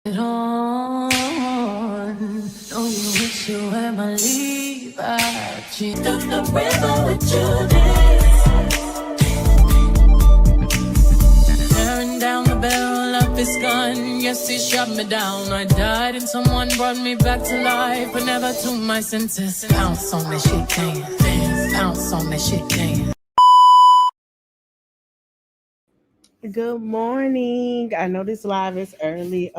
On. Know you wish you were my leave. I cheated the river with Judas. Tearing down the barrel of his gun. Yes, he shot me down. I died and someone brought me back to life, but never to my senses. Bounce on that shit, can bounce on that shit, can. Good morning. I know this live is early.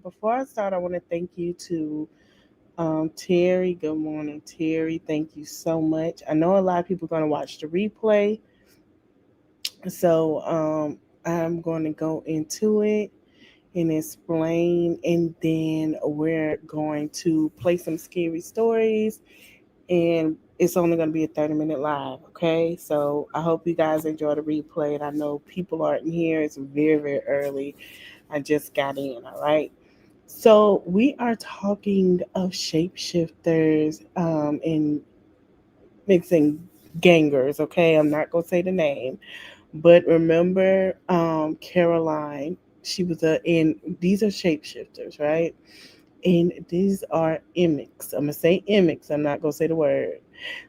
Before I start, I want to thank you to Terry. Good morning, Terry. Thank you so much. I know a lot of people are going to watch the replay, so I'm going to go into it and explain, and then we're going to play some scary stories. And it's only going to be a 30-minute live, okay? So I hope you guys enjoy the replay. And I know people aren't here. It's very, very early. I just got in, all right? So we are talking of shapeshifters and mixing gangers, okay? I'm not going to say the name. But remember Caroline, she was in, these are shapeshifters, right? And these are emics. I'm going to say emics. I'm not going to say the word.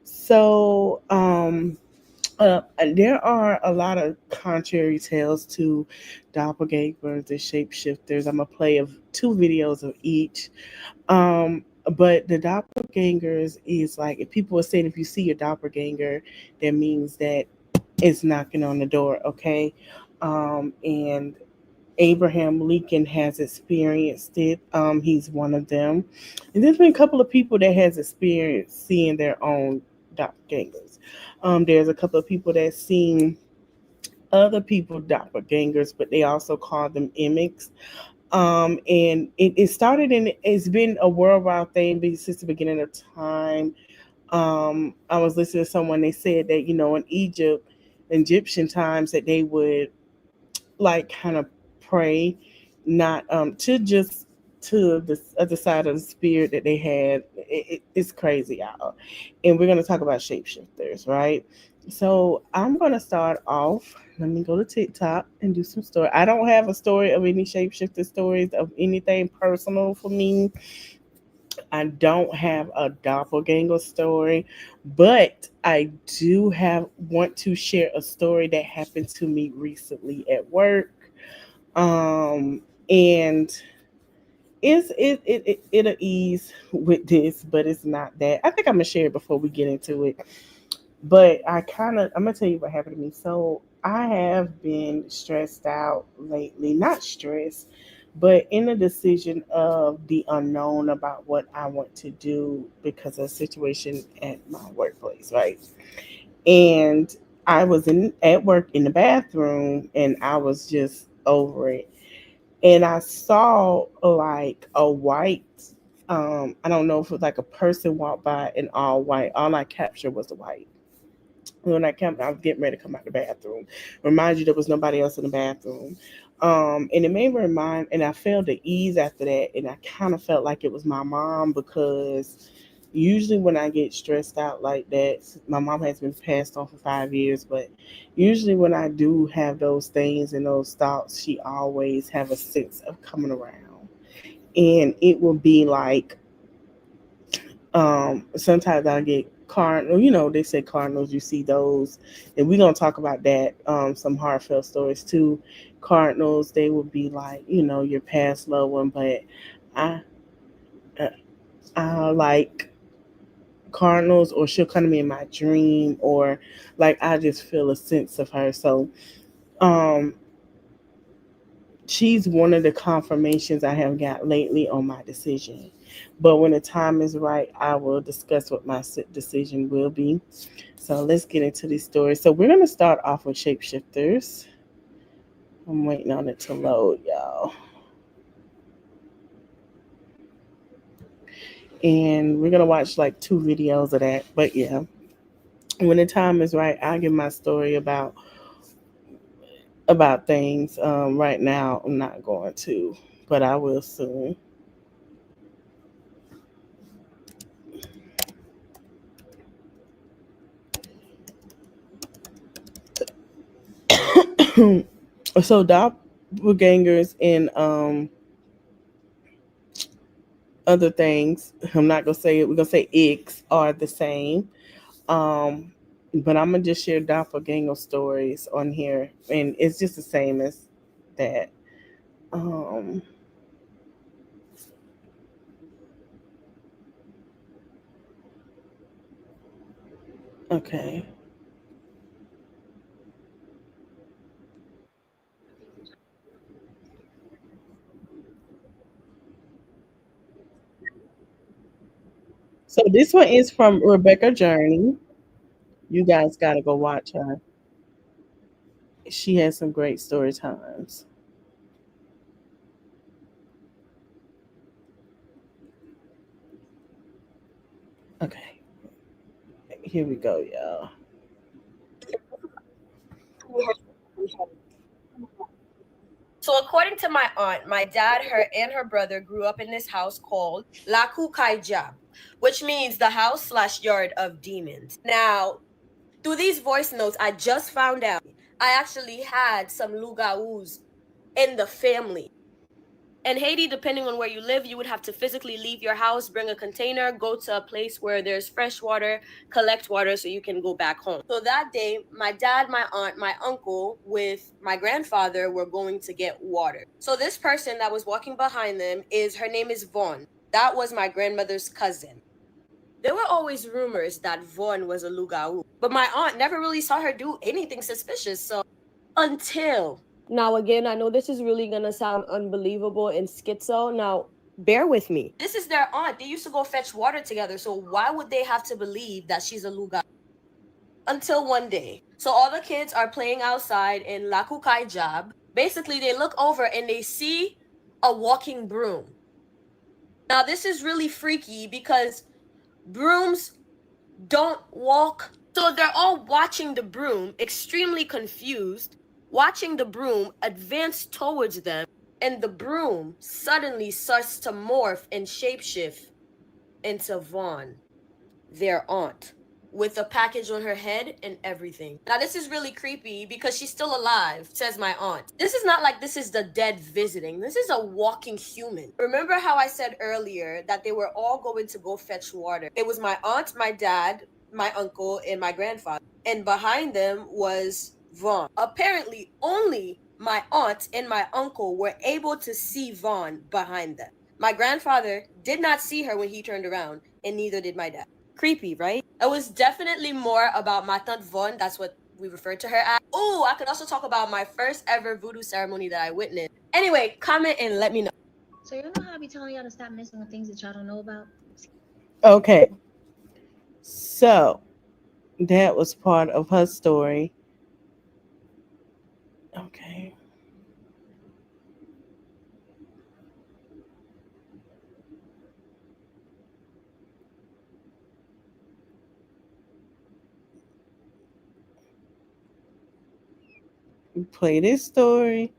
So, there are a lot of contrary tales to doppelgangers and shapeshifters. I'm gonna play of two videos of each. But the doppelgangers is like, if people are saying if you see a doppelganger, that means that it's knocking on the door. Okay, and Abraham Lincoln has experienced it. He's one of them, and there's been a couple of people that has experienced seeing their own doppelgangers. There's a couple of people that seen other people doppelgangers, but they also call them emics. And it started in, it's been a worldwide thing since the beginning of time. I was listening to someone, they said that, in Egyptian times, that they would like kind of pray, not to just to the other side of the spirit that they had. It's crazy, y'all. And we're going to talk about shapeshifters, right? So I'm going to start off. Let me go to TikTok and do some story. I don't have a story of any shapeshifter stories of anything personal for me. I don't have a doppelganger story, but I do have want to share a story that happened to me recently at work. And it'll ease with this, but it's not that. I think I'm gonna share it before we get into it. But I'm gonna tell you what happened to me. So I have been stressed out lately, not stressed, but in the decision of the unknown about what I want to do because of a situation at my workplace, right? And I was in at work in the bathroom, and I was just over it. And I saw like a white, I don't know if it was like a person walked by in all white. All I captured was the white. When I was getting ready to come out the bathroom. Remind you, there was nobody else in the bathroom. And it made me and I felt the ease after that. And I kind of felt like it was my mom, because usually when I get stressed out like that, my mom has been passed on for 5 years, but usually when I do have those things and those thoughts, she always have a sense of coming around. And it will be like, sometimes I get cardinal, they say cardinals, you see those, and we're gonna talk about that. Some heartfelt stories too. Cardinals, they will be like, your past loved one, but I uh, I like cardinals, or she'll come to me in my dream, or like I just feel a sense of her. So um she's one of the confirmations I have got lately on my decision. But when the time is right, I will discuss what my decision will be. So let's get into these stories. So we're going to start off with shapeshifters. I'm waiting on it to load, y'all. And we're going to watch like two videos of that. But yeah, when the time is right, I'll give my story about things. Right now, I'm not going to, but I will soon. So doppelgangers and other things. I'm not gonna say it. We're gonna say icks are the same. Um, but I'm gonna just share doppelganger stories on here, and it's just the same as that. Um, okay. So this one is from Rebecca Journey. You guys gotta go watch her. She has some great story times. Okay, here we go, y'all. So, according to my aunt, my dad, her, and her brother grew up in this house called Laku Kaijab, which means the house slash yard of demons. Now, through these voice notes, I just found out I actually had some Lugaus in the family. In Haiti, depending on where you live, you would have to physically leave your house, bring a container, go to a place where there's fresh water, collect water so you can go back home. So that day, my dad, my aunt, my uncle, with my grandfather were going to get water. So this person that was walking behind them her name is Vaughn. That was my grandmother's cousin. There were always rumors that Vaughn was a Lugau, but my aunt never really saw her do anything suspicious. So until now, again, I know this is really gonna sound unbelievable and schizo. Now, bear with me. This is their aunt. They used to go fetch water together. So why would they have to believe that she's a Luga? Until one day. So all the kids are playing outside in Lakukai Job. Basically, they look over and they see a walking broom. Now, this is really freaky because brooms don't walk. So they're all watching the broom, extremely confused, watching the broom advance towards them, and the broom suddenly starts to morph and shapeshift into Vaughn, their aunt, with a package on her head and everything. Now, this is really creepy because she's still alive, says my aunt. This is not like this is the dead visiting. This is a walking human. Remember how I said earlier that they were all going to go fetch water? It was my aunt, my dad, my uncle, and my grandfather. And behind them was Vaughn. Apparently, only my aunt and my uncle were able to see Vaughn behind them. My grandfather did not see her when he turned around, and neither did my dad. Creepy, right? It was definitely more about my Tante Von. That's what we referred to her as. Oh, I could also talk about my first ever voodoo ceremony that I witnessed. Anyway, comment and let me know. So you know how I be telling y'all to stop messing with things that y'all don't know about? Okay, so that was part of her story. Okay, play this story.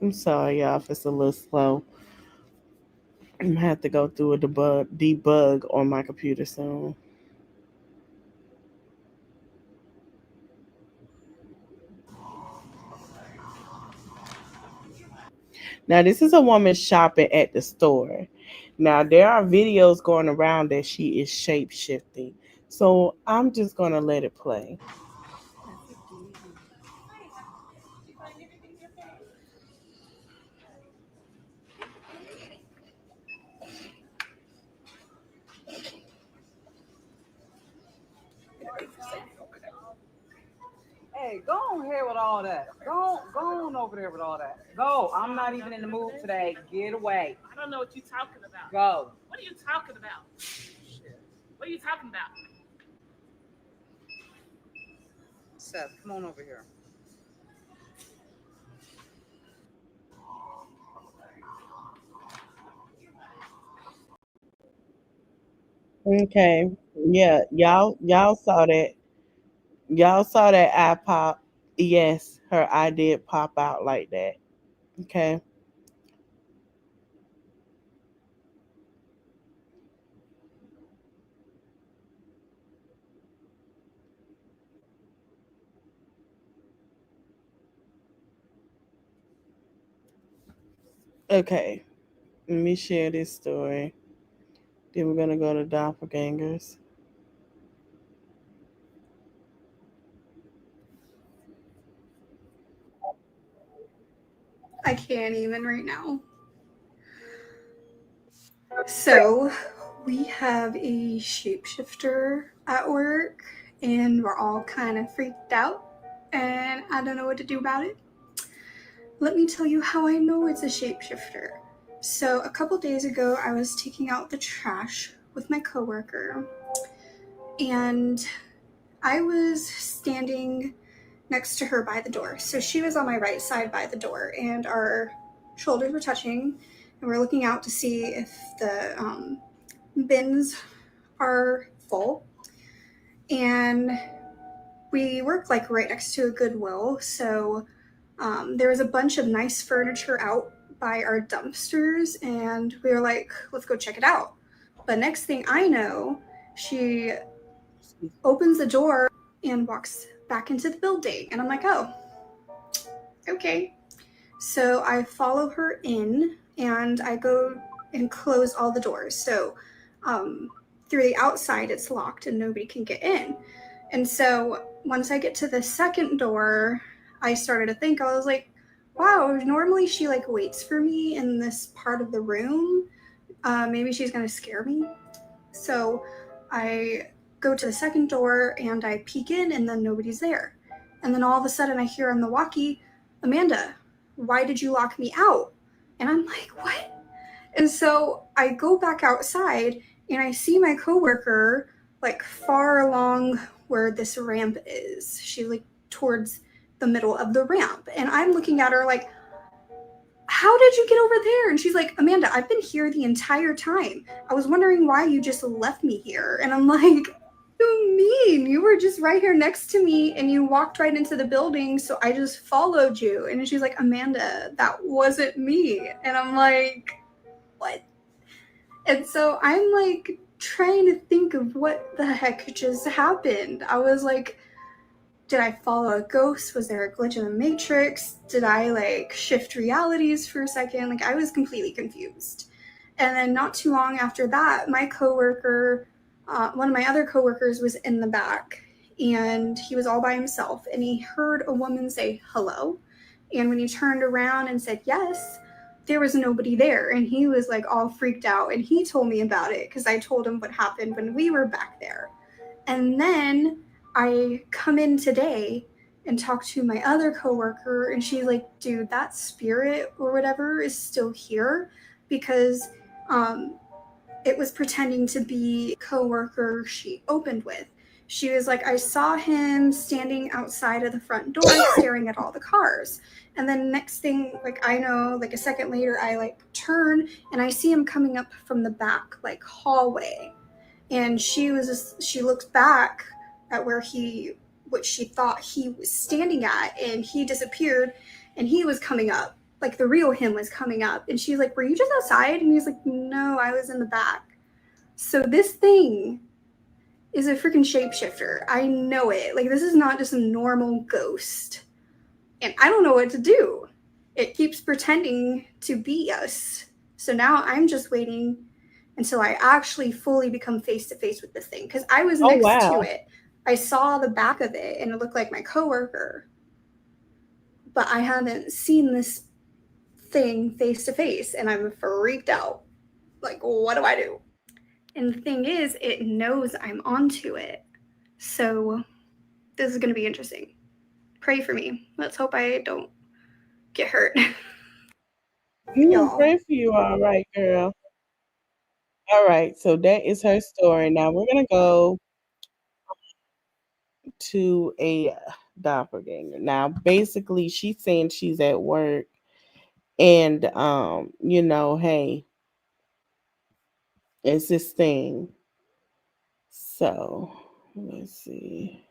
I'm sorry, y'all, if it's a little slow. I'm gonna have to go through a debug on my computer soon. Now, this is a woman shopping at the store. Now, there are videos going around that she is shape shifting. So I'm just gonna let it play. Hey, go on here with all that. Go on over there with all that. Go. I'm not even in the mood today. Get away. I don't know what you're talking about. Go. What are you talking about? What are you talking about? Seth, come on over here. Okay. Yeah, y'all saw that. Y'all saw that eye pop. Yes, her eye did pop out like that. Okay. Okay, let me share this story. Then we're gonna go to doppelgangers. I can't even right now. So, we have a shapeshifter at work, and we're all kind of freaked out, and I don't know what to do about it. Let me tell you how I know it's a shapeshifter. So, a couple days ago, I was taking out the trash with my coworker, and I was standing next to her by the door. So she was on my right side by the door, and our shoulders were touching, and we're looking out to see if the bins are full. And we work like right next to a Goodwill, so there was a bunch of nice furniture out by our dumpsters, and we were like, let's go check it out. But next thing I know, she opens the door and walks back into the building, and I'm like, oh, okay. So I follow her in, and I go and close all the doors. So through the outside, it's locked and nobody can get in. And so once I get to the second door, I started to think, I was like, wow, normally she like waits for me in this part of the room. Maybe she's gonna scare me. So I go to the second door and I peek in, and then nobody's there. And then all of a sudden I hear on the walkie, Amanda, why did you lock me out? And I'm like, what? And so I go back outside and I see my coworker like far along where this ramp is. She's like towards the middle of the ramp. And I'm looking at her like, how did you get over there? And she's like, Amanda, I've been here the entire time. I was wondering why you just left me here. And I'm like, you mean? You were just right here next to me and you walked right into the building, so I just followed you. And she's like, Amanda, that wasn't me. And I'm like, what? And so I'm like trying to think of what the heck just happened. I was like, did I follow a ghost? Was there a glitch in the matrix? Did I like shift realities for a second? Like I was completely confused. And then not too long after that, my coworker, one of my other coworkers was in the back, and he was all by himself, and he heard a woman say hello. And when he turned around and said yes, there was nobody there, and he was like all freaked out, and he told me about it because I told him what happened when we were back there. And then I come in today and talk to my other coworker, and she's like, dude, that spirit or whatever is still here because it was pretending to be a coworker she opened with. She was like, I saw him standing outside of the front door staring at all the cars. And then next thing, like I know, like a second later, I like turn and I see him coming up from the back, like hallway. And she looked back at where what she thought he was standing at, and he disappeared, and he was coming up, like the real him was coming up. And she's like, were you just outside? And he's like, no, I was in the back. So this thing is a freaking shapeshifter. I know it. Like, this is not just a normal ghost, and I don't know what to do. It keeps pretending to be us. So now I'm just waiting until I actually fully become face to face with this thing, because I was Oh next wow. to it. I saw the back of it and it looked like my coworker, but I haven't seen this thing face to face, and I'm freaked out. Like, what do I do? And the thing is, it knows I'm onto it. So this is going to be interesting. Pray for me. Let's hope I don't get hurt. You can Y'all. pray for you, all right, girl. All right, so that is her story. Now we're gonna go to a doppelganger. Now, basically, she's saying she's at work, and hey, it's this thing. So let's see.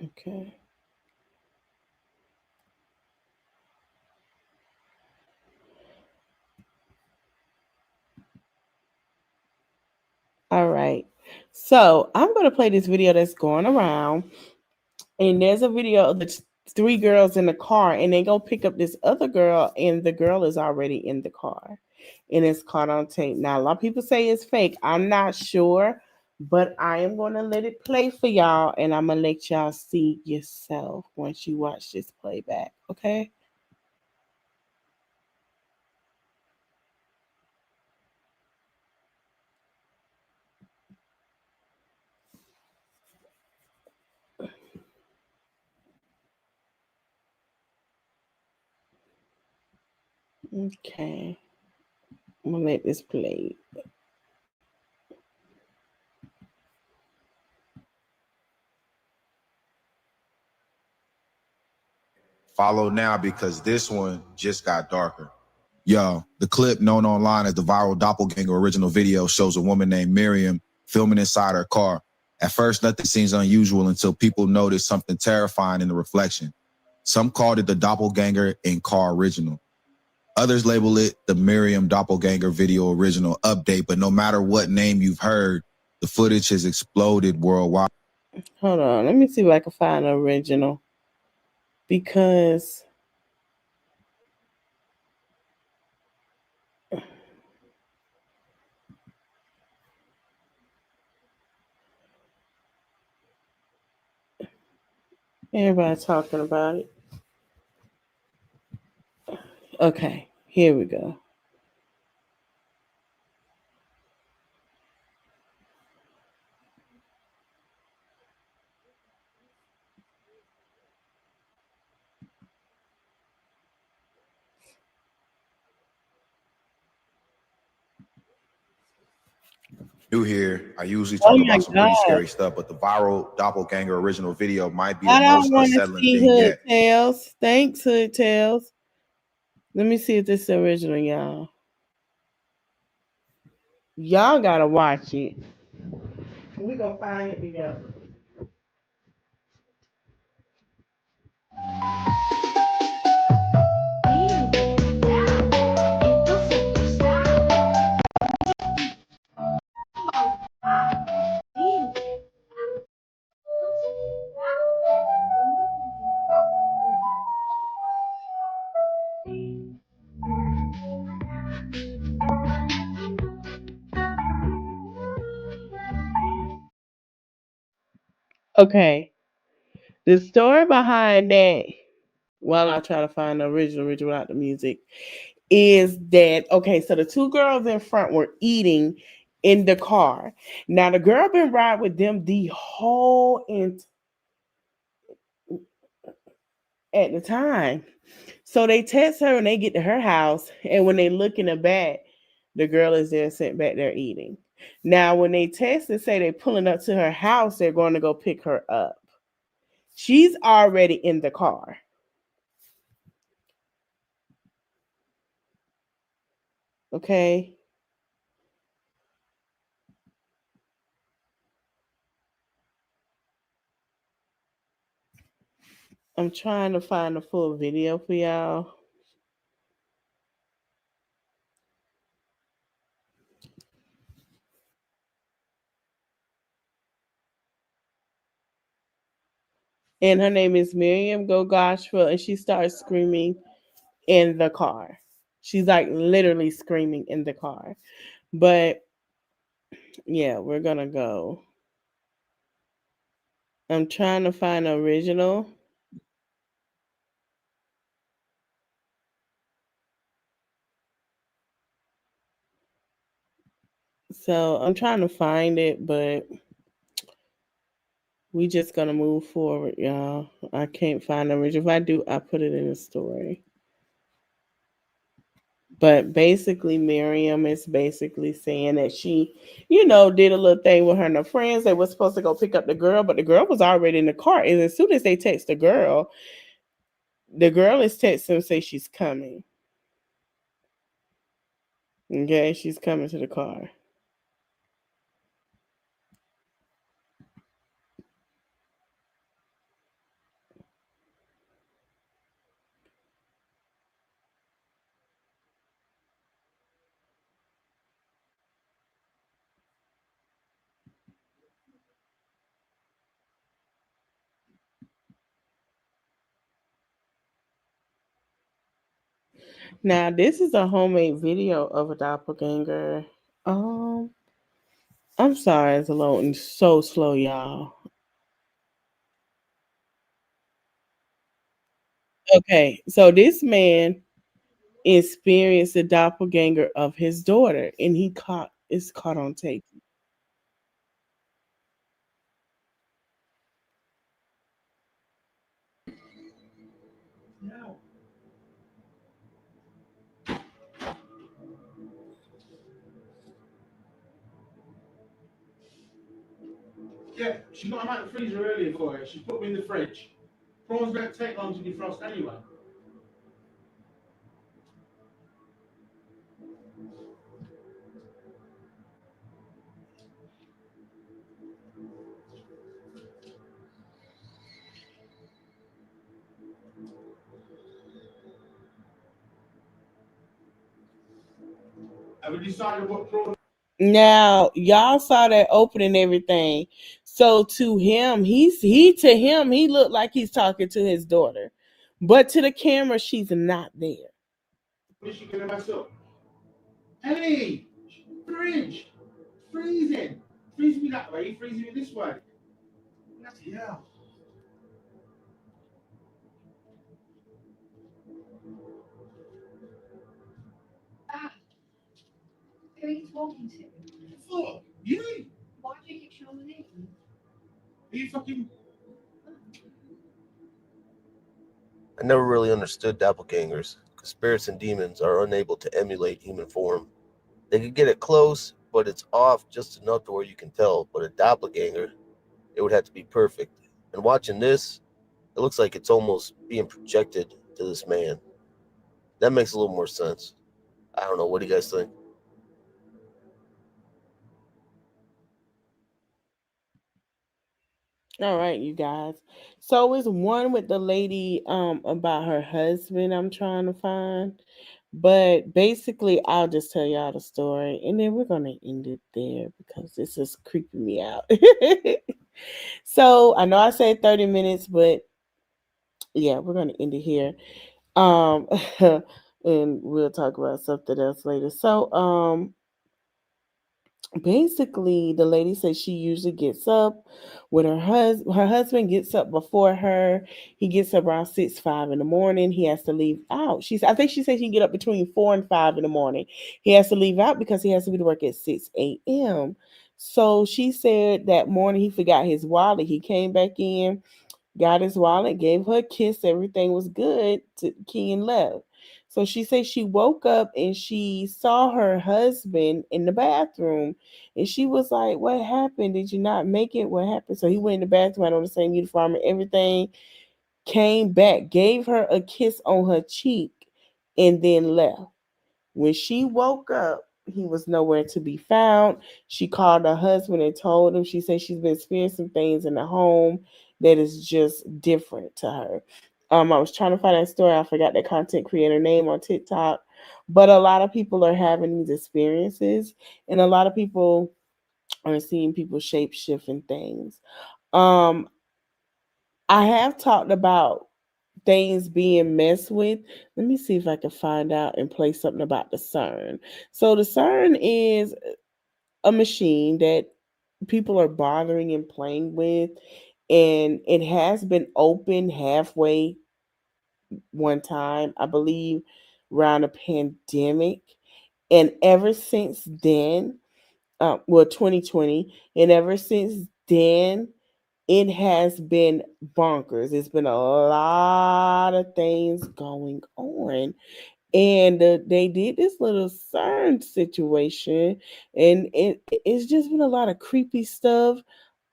Okay. All right. So I'm going to play this video that's going around. And there's a video of the three girls in the car, and they go pick up this other girl, and the girl is already in the car. And it's caught on tape. Now, a lot of people say it's fake. I'm not sure, but I am going to let it play for y'all, and I'm going to let y'all see yourself once you watch this playback. Okay? Okay. I'm going to let this play. Follow now because this one just got darker. Yo, the clip known online as the viral doppelganger original video shows a woman named Miriam filming inside her car. At first, nothing seems unusual until people notice something terrifying in the reflection. Some called it the doppelganger in car original. Others label it the Miriam doppelganger video original update, but no matter what name you've heard, the footage has exploded worldwide. Hold on. Let me see if I can find the original. Because everybody's talking about it. Okay, here we go. New here, I usually Oh talk my about some pretty God. scary stuff, but the viral doppelganger original video might be the I don't most want to unsettling see thing Hood yet. Tales. Thanks, Hood Tales. Let me see if this is the original, y'all. Y'all gotta watch it. We gonna find it together. Okay. The story behind that, while I try to find the original without the music, is that okay, so the two girls in front were eating in the car. Now the girl been riding with them the whole at the time. So they text her when they get to her house, and when they look in the back, the girl is there sitting back there eating. Now, when they text and say they're pulling up to her house, they're going to go pick her up. She's already in the car. Okay. I'm trying to find a full video for y'all. And her name is Miriam Go Goshville, and she starts screaming in the car. She's like literally screaming in the car. But yeah, we're gonna go. I'm trying to find the original. So I'm trying to find it, but we just gonna move forward, y'all. I can't find the original. If I do, I put it in the story. But basically, Miriam is basically saying that she, did a little thing with her and her friends. They were supposed to go pick up the girl, but the girl was already in the car. And as soon as they text the girl is texting and say she's coming. Okay, she's coming to the car. Now this is a homemade video of a doppelganger. Um, I'm sorry, it's loading so slow, y'all. Okay, so this man experienced the doppelganger of his daughter, and he caught it's caught on tape. Yeah, she got them out of the freezer earlier for her. She put them in the fridge. Prawns don't take long to defrost anyway. Have we decided what prawns? Now, y'all saw that opening and everything. So to him, he looked like he's talking to his daughter. But to the camera, she's not there. What is she gonna mess up? Hey, fridge, freezing, freeze me that way, freeze me this way. Yeah. Who are you talking to? Fuck you. Why do you keep showing me? Are you fucking? I never really understood doppelgangers, because spirits and demons are unable to emulate human form. They can get it close, but it's off just enough to where you can tell. But a doppelganger, it would have to be perfect. And watching this, it looks like it's almost being projected to this man. That makes a little more sense. I don't know. What do you guys think? All right, you guys. So it's one with the lady about her husband I'm trying to find. But basically I'll just tell y'all the story and then we're gonna end it there because this is creeping me out. So I know I said 30 minutes, but yeah, we're gonna end it here. Um and we'll talk about something else later. So basically the lady says she usually gets up when her husband gets up before her. He gets up around 6 5 in the morning. He has to leave out. I think she said he can get up between 4 and 5 in the morning. He has to leave out because he has to be to work at 6 a.m. So she said that morning he forgot his wallet. He came back in, got his wallet, gave her a kiss, everything was good, to key and left. So she said she woke up and she saw her husband in the bathroom. And she was like, "What happened? Did you not make it? What happened?" So he went in the bathroom, had on the same uniform and everything, came back, gave her a kiss on her cheek, and then left. When she woke up, he was nowhere to be found. She called her husband and told him. She said she's been experiencing things in the home that is just different to her. I was trying to find that story. I forgot that content creator name on TikTok. But a lot of people are having these experiences, and a lot of people are seeing people shape shifting things. Um, I have talked about things being messed with. Let me see if I can find out and play something about the CERN. So the CERN is a machine that people are bothering and playing with, and it has been open halfway one time, I believe, around a pandemic. And ever since then, 2020, and ever since then, it has been bonkers. It's been a lot of things going on. And they did this little CERN situation, and it's just been a lot of creepy stuff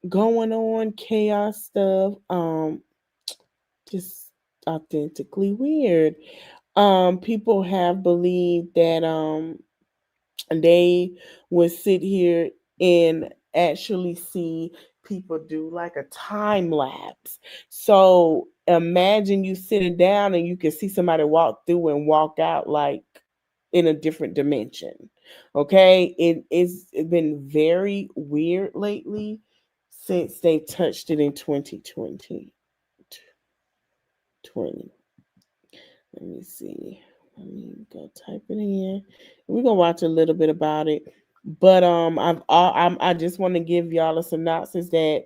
going on, chaos stuff, just authentically weird. People have believed that they would sit here and actually see people do like a time lapse. So imagine you sitting down and you can see somebody walk through and walk out like in a different dimension. Okay, it's been very weird lately since they touched it in 2020. Let me see. Let me go type it in. We're gonna watch a little bit about it. But I just want to give y'all a synopsis that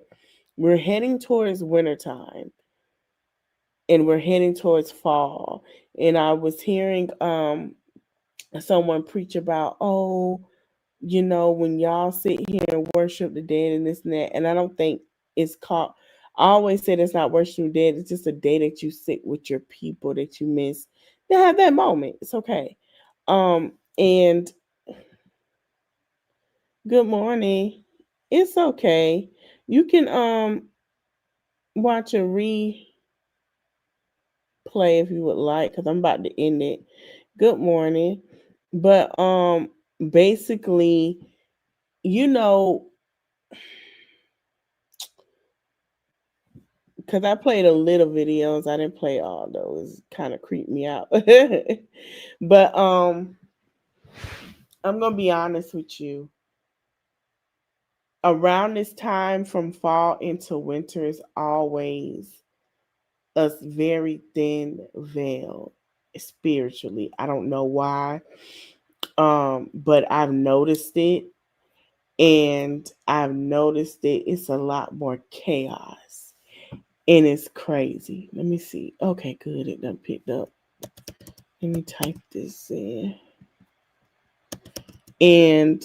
we're heading towards wintertime and we're heading towards fall. And I was hearing someone preach about, oh, when y'all sit here and worship the dead and this and that, and I don't think it's called. I always said it's not worshiping the dead. It's just a day that you sit with your people that you miss. They have that moment. It's okay. And good morning. It's okay. You can watch a replay if you would like, because I'm about to end it. Good morning. But basically, you know, because I played a little videos, I didn't play all those. Kind of creeped me out. But I'm gonna be honest with you. Around this time from fall into winter is always a very thin veil spiritually. I don't know why. But I've noticed it, and I've noticed it. It's a lot more chaos. And it's crazy. Let me see. Okay, good. It done picked up. Let me type this in. And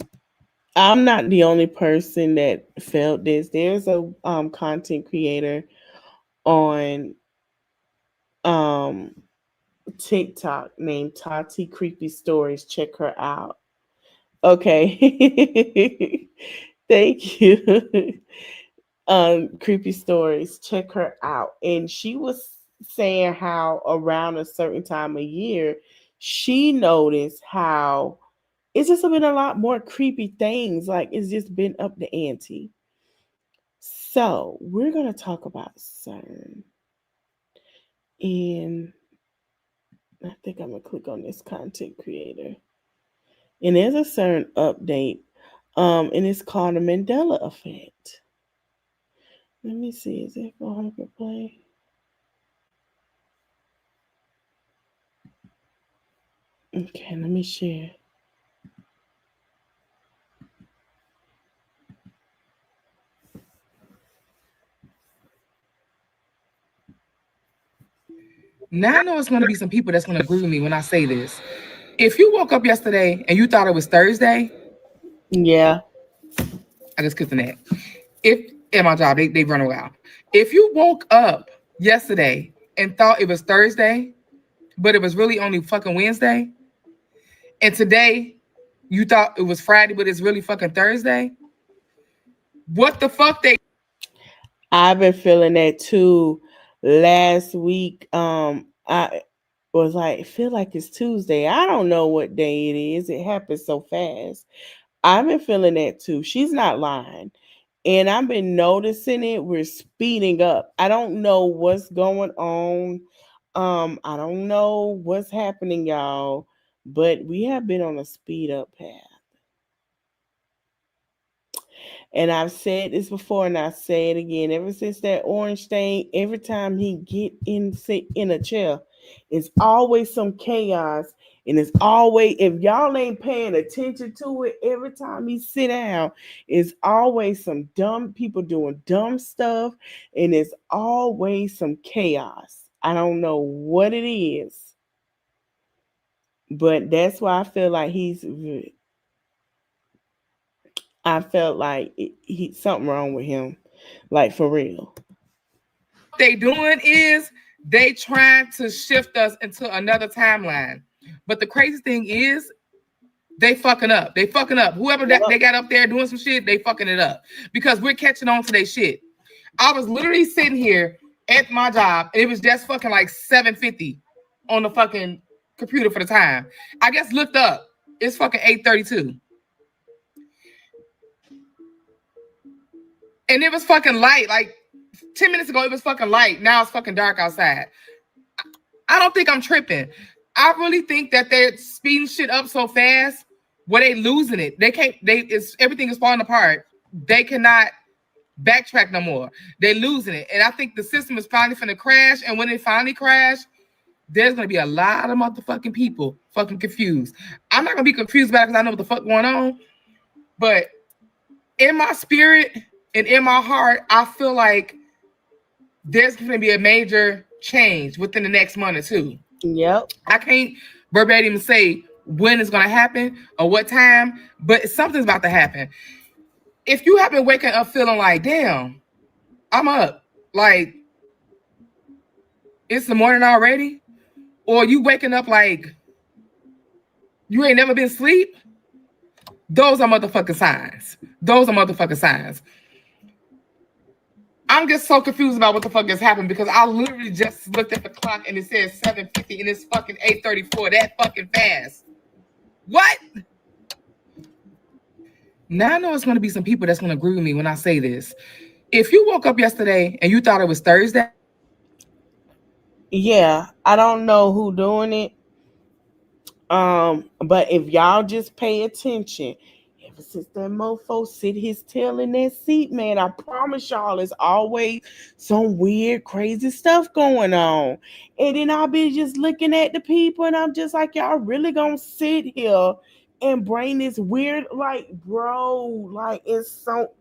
I'm not the only person that felt this. There's a content creator on um TikTok named Tati Creepy Stories. Check her out. Okay. Thank you. Creepy Stories. Check her out. And she was saying how around a certain time of year, she noticed how it's just been a lot more creepy things. Like it's just been up the ante. So we're gonna talk about CERN. And I think I'm gonna click on this content creator. And there's a CERN update. And it's called the Mandela effect. Let me see, is it going to play? Okay, let me share. Now I know it's going to be some people that's going to agree with me when I say this. If you woke up yesterday and you thought it was Thursday, yeah, I just clicked on that. If at my job, they run around. If you woke up yesterday and thought it was Thursday, but it was really only fucking Wednesday, and today you thought it was Friday, but it's really fucking Thursday, what the fuck they? I've been feeling that too. Last week, I was like, feel like it's Tuesday. I don't know what day it is. It happens so fast. I've been feeling that too. She's not lying. And I've been noticing it. We're speeding up. I don't know what's going on. I don't know what's happening, y'all, but we have been on a speed up path. And I've said this before, and I say it again. Ever since that orange thing, every time he get sit in a chair, it's always some chaos, and it's always, if y'all ain't paying attention to it, every time he sit down, it's always some dumb people doing dumb stuff, and it's always some chaos. I don't know what it is, but that's why I feel like I felt like he something wrong with him, like for real. They doing is they trying to shift us into another timeline. But the crazy thing is they fucking up. They fucking up. Whoever that they got up there doing some shit, they fucking it up. Because we're catching on to their shit. I was literally sitting here at my job, and it was just fucking like 7:50 on the fucking computer for the time. I just looked up. It's fucking 8:32. And it was fucking light. Like 10 minutes ago, it was fucking light. Now it's fucking dark outside. I don't think I'm tripping. I really think that they're speeding shit up so fast where they losing it. They can't, everything is falling apart. They cannot backtrack no more. They're losing it. And I think the system is finally finna crash. And when it finally crash, there's going to be a lot of motherfucking people fucking confused. I'm not going to be confused about it because I know what the fuck going on. But in my spirit and in my heart, I feel like there's going to be a major change within the next month or two. Yep. I can't verbatim say when it's going to happen or what time, but something's about to happen. If you have been waking up feeling like, damn, I'm up, like it's the morning already, or you waking up like you ain't never been asleep, those are motherfucking signs. Those are motherfucking signs. I'm just so confused about what the fuck has happened because I literally just looked at the clock and it says 7:50 and it's fucking 8:34. That fucking fast. What? Now I know it's going to be some people that's going to agree with me when I say this. If you woke up yesterday and you thought it was Thursday. Yeah, I don't know who doing it. But if y'all just pay attention, ever since that mofo sit his tail in that seat, man, I promise y'all, it's always some weird, crazy stuff going on. And then I'll be just looking at the people, and I'm just like, y'all really gonna sit here and bring this weird, like, bro, like it's so.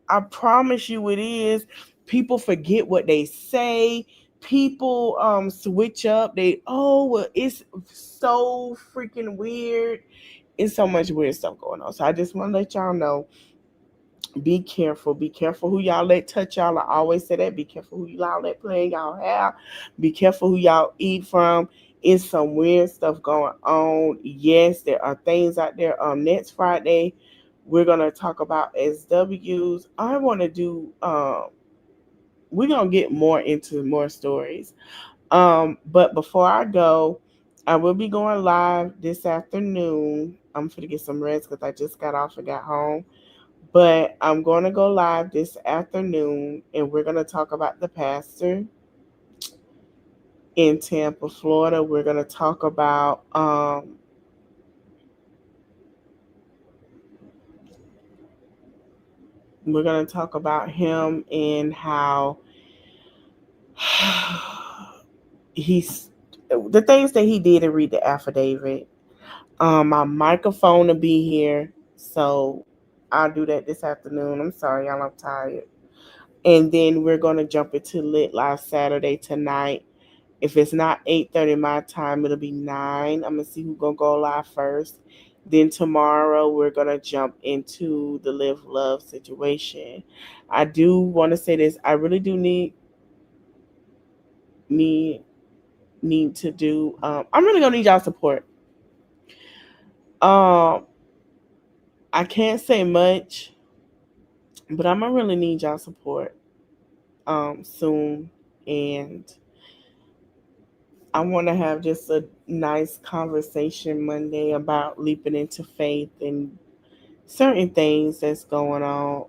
I promise you, it is. People forget what they say. People switch up. Well, it's so freaking weird. It's so much weird stuff going on. So I just want to let y'all know, be careful. Be careful who y'all let touch y'all. I always say that. Be careful who y'all let play in y'all hair. Be careful who y'all eat from. It's some weird stuff going on. Yes, there are things out there. Next Friday, we're gonna talk about SWs. I want to do. We're gonna get more into more stories. But before I go, I will be going live this afternoon. I'm gonna get some rest because I just got off and got home. But I'm going to go live this afternoon, and we're going to talk about the pastor in Tampa, Florida. We're going to talk about him and how he's the things that he did and read the affidavit. My microphone will be here, so I'll do that this afternoon. I'm sorry, y'all, I'm tired. And then we're going to jump into Lit Live Saturday tonight. If it's not 8:30 my time, it'll be 9. I'm going to see who's going to go live first. Then tomorrow, we're going to jump into the Live Love situation. I do want to say this. I really do need to do. I'm really going to need y'all support. I can't say much, but I'm going to really need y'all support soon. And I want to have just a nice conversation Monday about leaping into faith and certain things that's going on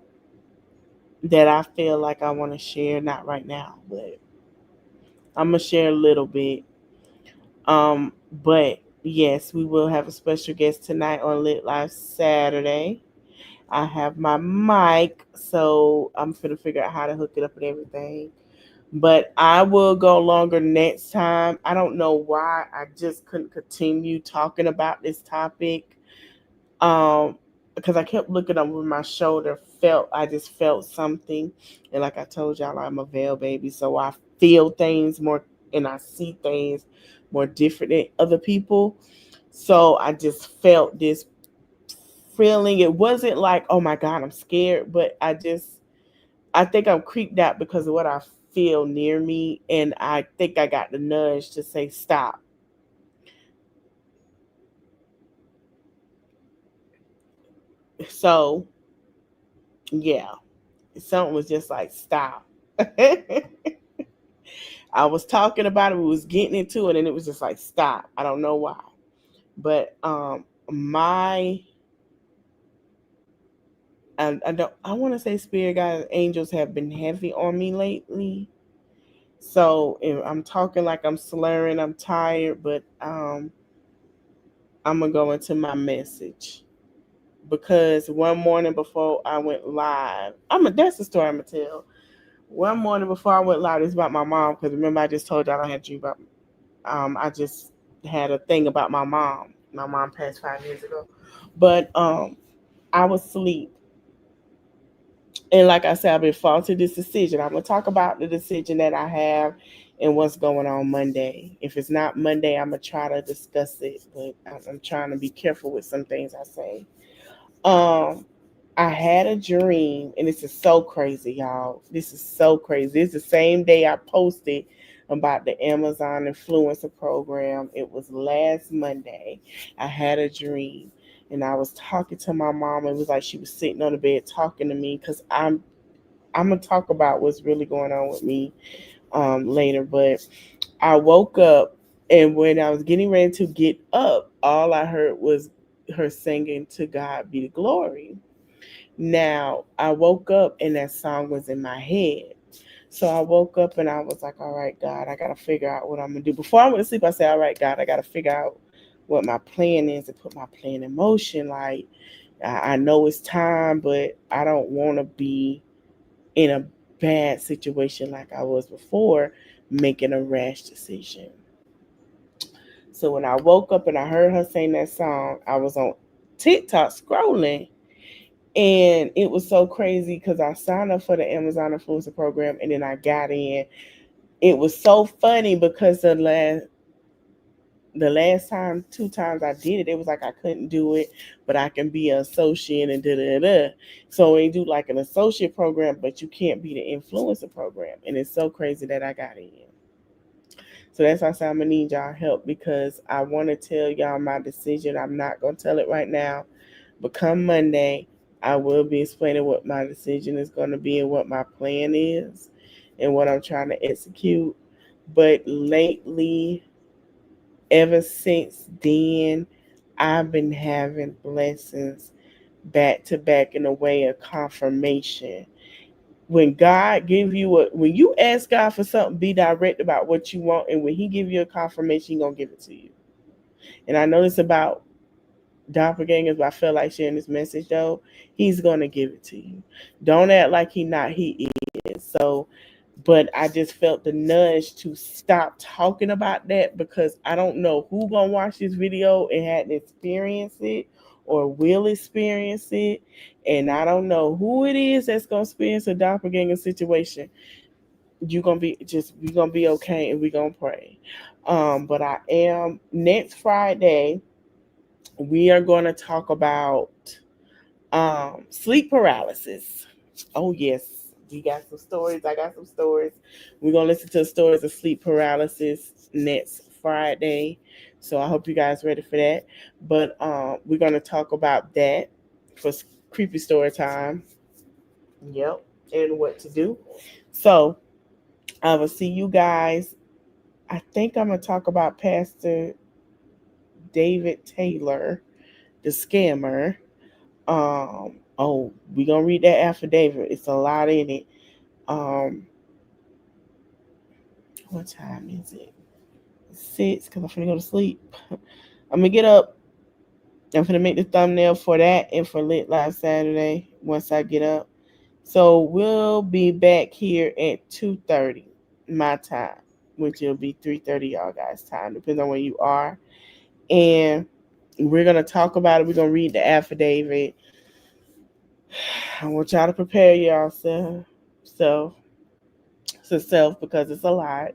that I feel like I want to share. Not right now, but I'm going to share a little bit. But yes, we will have a special guest tonight on Lit Live Saturday. I have my mic, so I'm going to figure out how to hook it up and everything. But I will go longer next time. I don't know why I just couldn't continue talking about this topic. Because I kept looking over my shoulder, I just felt something. And like I told y'all, I'm a veil baby, so I feel things more and I see things more different than other people. So I just felt this feeling. It wasn't like, oh my God, I'm scared, but I think I'm creeped out because of what I feel near me, and I think I got the nudge to say stop. So, yeah, something was just like stop. I was talking about it, we was getting into it, and it was just like stop. I don't know why, but I want to say spirit guides, angels have been heavy on me lately. So I'm talking like I'm slurring, I'm tired, but I'm gonna go into my message because one morning before I went live, that's the story I'm gonna tell. One morning before I went live, it's about my mom because remember I just told y'all I had a dream about I just had a thing about my mom. My mom passed 5 years ago, but I was asleep. And like I said, I've been falling to this decision. I'm gonna talk about the decision that I have and what's going on Monday. If it's not Monday, I'm gonna try to discuss it, but I'm trying to be careful with some things I say. Um, I had a dream, and this is so crazy, y'all. This is so crazy. It's the same day I posted about the Amazon influencer program. It was last Monday. I had a dream, and I was talking to my mom. It was like she was sitting on the bed talking to me because I'm gonna talk about what's really going on with me later. But I woke up, and when I was getting ready to get up, all I heard was her singing "To God Be the Glory." Now, I woke up and that song was in my head. So I woke up and I was like, all right, God, I got to figure out what I'm going to do. Before I went to sleep, I said, all right, God, I got to figure out what my plan is and put my plan in motion. Like, I know it's time, but I don't want to be in a bad situation like I was before, making a rash decision. So when I woke up and I heard her sing that song, I was on TikTok scrolling. And it was so crazy because I signed up for the Amazon Influencer program and then I got in. It was so funny because the last time, 2 times I did it, it was like I couldn't do it, but I can be an associate and da-da-da. So they do like an associate program, but you can't be the influencer program. And it's so crazy that I got in. So that's why I said I'm going to need y'all help because I want to tell y'all my decision. I'm not going to tell it right now, but come Monday, I will be explaining what my decision is going to be and what my plan is and what I'm trying to execute. But lately, ever since then, I've been having blessings back to back in a way of confirmation. When God give you when you ask God for something, be direct about what you want, and when He give you a confirmation, He's gonna give it to you. And I know this about doppelgangers, but I feel like sharing this message though. He's gonna give it to you. Don't act like he is. So, but I just felt the nudge to stop talking about that because I don't know who gonna watch this video and hadn't experienced it or will experience it, and I don't know who it is that's gonna experience a doppelganger situation. We're gonna be okay, and we're gonna pray. But I am next Friday. We are going to talk about sleep paralysis. Oh, yes. We got some stories. I got some stories. We're going to listen to the stories of sleep paralysis next Friday. So I hope you guys are ready for that. But we're going to talk about that for creepy story time. Yep. And what to do. So I will see you guys. I think I'm going to talk about Pastor David Taylor, the scammer. We're gonna read that affidavit. It's a lot in it. What time is it? 6, because I'm finna go to sleep. I'm gonna get up. I'm finna make the thumbnail for that and for Lit Live Saturday once I get up. So we'll be back here at 2:30 my time, which will be 3:30 y'all guys' time, depends on where you are. And we're gonna talk about it. We're gonna read the affidavit. I want y'all to prepare yourself because it's a lot.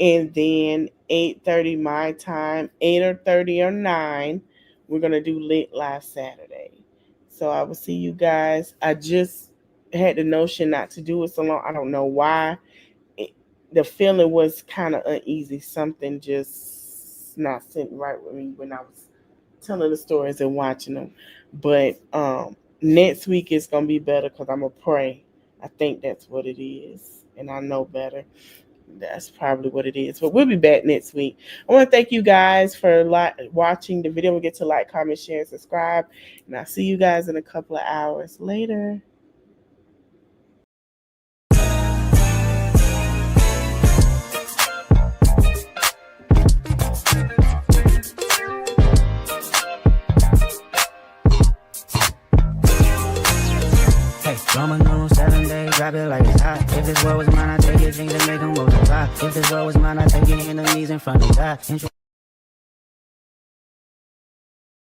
And then 8:30 my time, 8:30 or 9, we're gonna do Lit Live Saturday. So I will see you guys. I just had the notion not to do it so long. I don't know why. The feeling was kind of uneasy. Something just not sitting right with me when I was telling the stories and watching them. But next week is going to be better because I'm going to pray. I think that's what it is. And I know better. That's probably what it is. But we'll be back next week. I want to thank you guys for watching the video. We'll get to like, comment, share, and subscribe. And I'll see you guys in a couple of hours. Later. Hey, Rama, smooth, 7 days, drop it like it's hot. If this world was mine, I'd take your dreams and make them multiply. If this world was mine, I'd take your enemies in front of God.